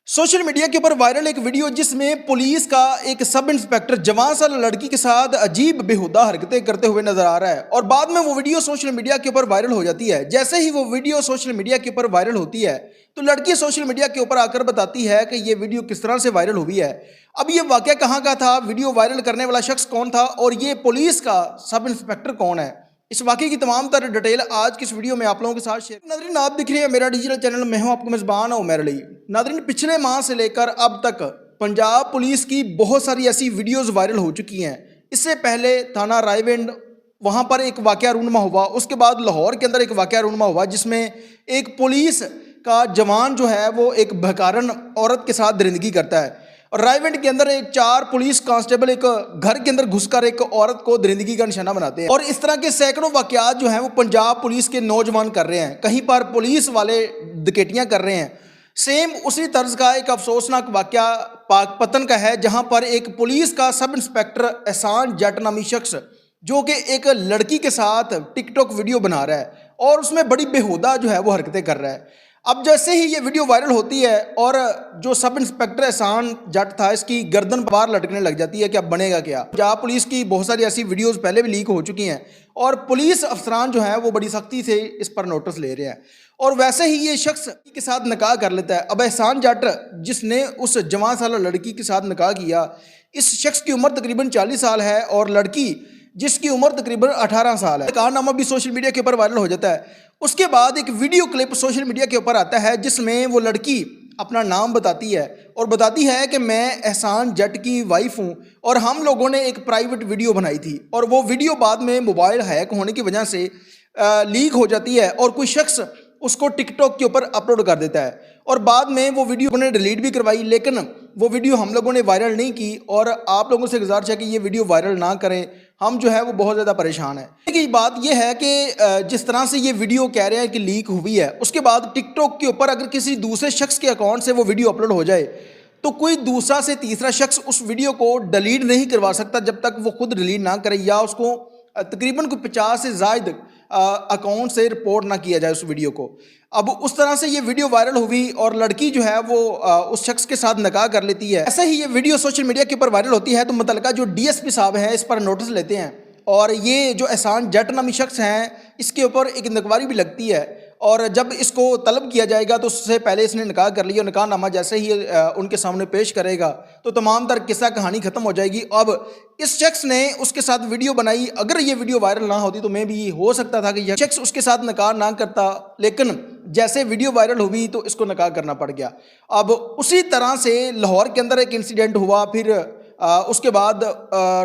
Social media के ऊपर viral एक वीडियो जिसमें पुलिस का एक सब इंस्पेक्टर जवान साल लड़की के साथ अजीब बेहुदा हरकतें करते हुए नजर आ रहा है और बाद में वो वीडियो सोशल मीडिया के ऊपर वायरल हो जाती है। जैसे ही वो वीडियो सोशल मीडिया के ऊपर वायरल होती है तो लड़की सोशल मीडिया के ऊपर आकर बताती है कि ये वीडियो किस तरह से वायरल हुई है। अब ये वाकया कहाँ का था, वीडियो वायरल करने वाला शख्स कौन था और ये पुलिस का सब इंस्पेक्टर कौन है, इस वाकये की तमाम तरह डिटेल आज की इस वीडियो में आप लोगों के साथ शेयर। नादरीन, आप दिख रहे हैं मेरा डिजिटल चैनल, मैं हूं आपको मेज़बान उमर अली। नादरीन, पिछले माह से लेकर अब तक पंजाब पुलिस की बहुत सारी ऐसी वीडियोस वायरल हो चुकी हैं। इससे पहले थाना रायविंड वहां पर एक वाकया रूनमा हुआ, उसके बाद लाहौर के अंदर एक वाकया रूनमा हुआ जिसमें एक पुलिस का जवान जो है वो एक भकारण औरत के साथ दरिंदगी करता है और रायविंड के अंदर एक 4 पुलिस कांस्टेबल एक घर के अंदर घुसकर एक औरत को दरिंदगी का निशाना बनाते हैं। और इस तरह के सैकड़ों वाकयात जो हैं वो पंजाब पुलिस के नौजवान कर रहे हैं। कहीं पर पुलिस वाले डकैतियां कर रहे हैं। सेम उसी तर्ज का एक अफसोसनाक वाकया पाकपतन का है, जहां पर एक पुलिस का सब इंस्पेक्टर एहसान जट नामी शख्स जो कि एक लड़की के साथ टिकटॉक वीडियो बना रहा है और उसमें बड़ी बेहुदा जो है वो हरकतें कर रहा है। अब जैसे ही ये वीडियो वायरल होती है और जो सब इंस्पेक्टर एहसान जट था इसकी गर्दन बाहर लटकने लग जाती है कि अब बनेगा क्या। पंजाब पुलिस की बहुत सारी ऐसी वीडियोस पहले भी लीक हो चुकी हैं और पुलिस अफसरान जो हैं वो बड़ी सख्ती से इस पर नोटिस ले रहे हैं। और वैसे ही ये शख्स के साथ निकाह कर लेता है। अब एहसान जट जिसने उस जवान साल लड़की के साथ निकाह किया, इस शख्स की उम्र तकरीबन 40 साल है और लड़की जिसकी उम्र तकरीबन 18 साल है। कारनामा भी सोशल मीडिया के ऊपर वायरल हो जाता है। उसके बाद एक वीडियो क्लिप सोशल मीडिया के ऊपर आता है जिसमें वो लड़की अपना नाम बताती है और बताती है कि मैं एहसान जट की वाइफ हूँ और हम लोगों ने एक प्राइवेट वीडियो बनाई थी और वो वीडियो बाद में मोबाइल हैक होने की वजह से लीक हो जाती है और कोई शख्स उसको टिकटॉक के ऊपर अपलोड कर देता है और बाद में वो वीडियो उन्होंने डिलीट भी करवाई, लेकिन वो वीडियो हम लोगों ने वायरल नहीं की। और आप लोगों से गुजारिश है कि ये वीडियो वायरल ना करें, हम जो है वो बहुत ज़्यादा परेशान है। कि बात यह है कि जिस तरह से ये वीडियो कह रहे हैं कि लीक हुई है, उसके बाद टिकटॉक के ऊपर अगर किसी दूसरे शख्स के अकाउंट से वो वीडियो अपलोड हो जाए तो कोई दूसरा से तीसरा शख्स उस वीडियो को डिलीट नहीं करवा सकता जब तक वो खुद डिलीट ना करे या उसको तकरीबन कोई 50 से ज़ायद अकाउंट से रिपोर्ट ना किया जाए उस वीडियो को। अब उस तरह से ये वीडियो वायरल हुई और लड़की जो है वो उस शख्स के साथ निकाह कर लेती है। ऐसे ही ये वीडियो सोशल मीडिया के ऊपर वायरल होती है तो मुतल्लिका जो डीएसपी साहब हैं इस पर नोटिस लेते हैं और ये जो एहसान जट नामी शख्स हैं इसके ऊपर एक इंक्वायरी भी लगती है और जब इसको तलब किया जाएगा तो उससे पहले इसने निकाह कर लिया, निकाह नामा जैसे ही उनके सामने पेश करेगा तो तमाम तर किस्सा कहानी ख़त्म हो जाएगी। अब इस शख्स ने उसके साथ वीडियो बनाई, अगर ये वीडियो वायरल ना होती तो मैं भी हो सकता था कि यह शख्स उसके साथ निकाह ना करता, लेकिन जैसे वीडियो वायरल हुई तो इसको निकाह करना पड़ गया। अब उसी तरह से लाहौर के अंदर एक इंसिडेंट हुआ, फिर उसके बाद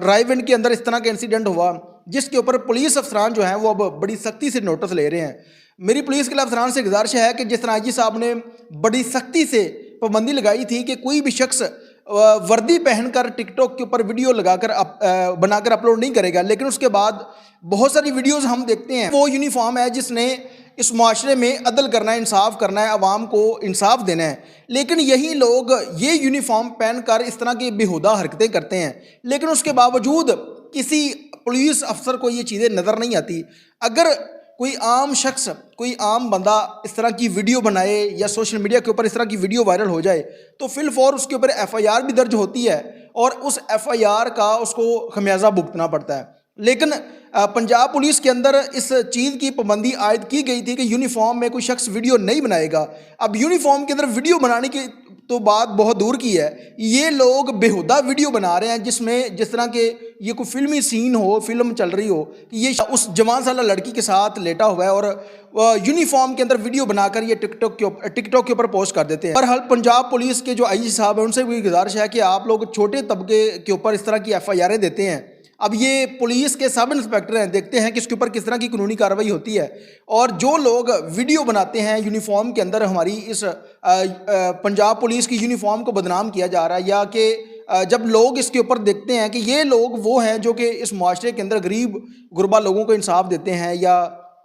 रायविंड के अंदर इस तरह का इंसिडेंट हुआ जिसके ऊपर पुलिस अफसरान जो हैं वो अब बड़ी सख्ती से नोटिस ले रहे हैं। मेरी पुलिस के अफसरान से गुजारिश है कि जिस तरह आईजी साहब ने बड़ी सख्ती से पाबंदी लगाई थी कि कोई भी शख्स वर्दी पहनकर टिकटॉक के ऊपर वीडियो लगाकर बनाकर अपलोड नहीं करेगा, लेकिन उसके बाद बहुत सारी वीडियोस हम देखते हैं वो यूनिफॉर्म है जिसने इस माशरे में अदल करना है, इंसाफ करना है, आवाम को इंसाफ देना है, लेकिन यही लोग ये यूनिफॉर्म पहनकर इस तरह की बेहुदा हरकतें करते हैं। लेकिन उसके बावजूद किसी पुलिस अफसर को ये चीज़ें नज़र नहीं आती। अगर कोई आम शख्स, कोई आम बंदा इस तरह की वीडियो बनाए या सोशल मीडिया के ऊपर इस तरह की वीडियो वायरल हो जाए तो फिलफौर उसके ऊपर एफआईआर भी दर्ज होती है और उस एफआईआर का उसको खमियाजा भुगतना पड़ता है। लेकिन पंजाब पुलिस के अंदर इस चीज़ की पाबंदी आयद की गई थी कि यूनिफॉर्म में कोई शख्स वीडियो नहीं बनाएगा। अब यूनिफॉर्म के अंदर वीडियो बनाने की तो बात बहुत दूर की है, ये लोग बेहुदा वीडियो बना रहे हैं जिसमें जिस तरह के ये कोई फिल्मी सीन हो, फिल्म चल रही हो कि ये उस जवान साला लड़की के साथ लेटा हुआ है और यूनिफॉर्म के अंदर वीडियो बनाकर ये टिकटॉक के ऊपर पोस्ट कर देते हैं। बहरहाल पंजाब पुलिस के जो आईजी साहब हैं उनसे भी गुजारिश है कि आप लोग छोटे तबके के ऊपर इस तरह की एफआईआरें देते हैं। अब ये पुलिस के सब इंस्पेक्टर हैं, देखते हैं कि इसके ऊपर किस तरह की कानूनी कार्रवाई होती है। और जो लोग वीडियो बनाते हैं यूनिफॉर्म के अंदर हमारी इस पंजाब पुलिस की यूनिफॉर्म को बदनाम किया जा रहा है, या कि जब लोग इसके ऊपर देखते हैं कि ये लोग वो हैं जो कि इस माशरे के अंदर गरीब गुरबा लोगों को इंसाफ देते हैं या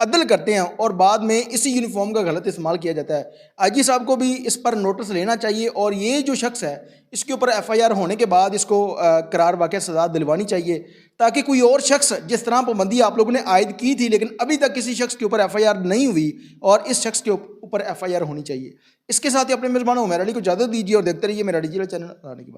अदल करते हैं और बाद में इसी यूनिफॉर्म का गलत इस्तेमाल किया जाता है, आईजी साहब को भी इस पर नोटिस लेना चाहिए और ये जो शख्स है इसके ऊपर एफआईआर होने के बाद इसको करार वाक़या सज़ा दिलवानी चाहिए ताकि कोई और शख्स, जिस तरह पाबंदी आप लोगों ने आयद की थी लेकिन अभी तक किसी शख्स के ऊपर एफआईआर नहीं हुई और इस शख्स के ऊपर FIR होनी चाहिए। इसके साथ ही अपने मेजबान उमैर अली को इजाज़त दीजिए और देखते रहिए मेरा डिजिटल चैनल आने की बात।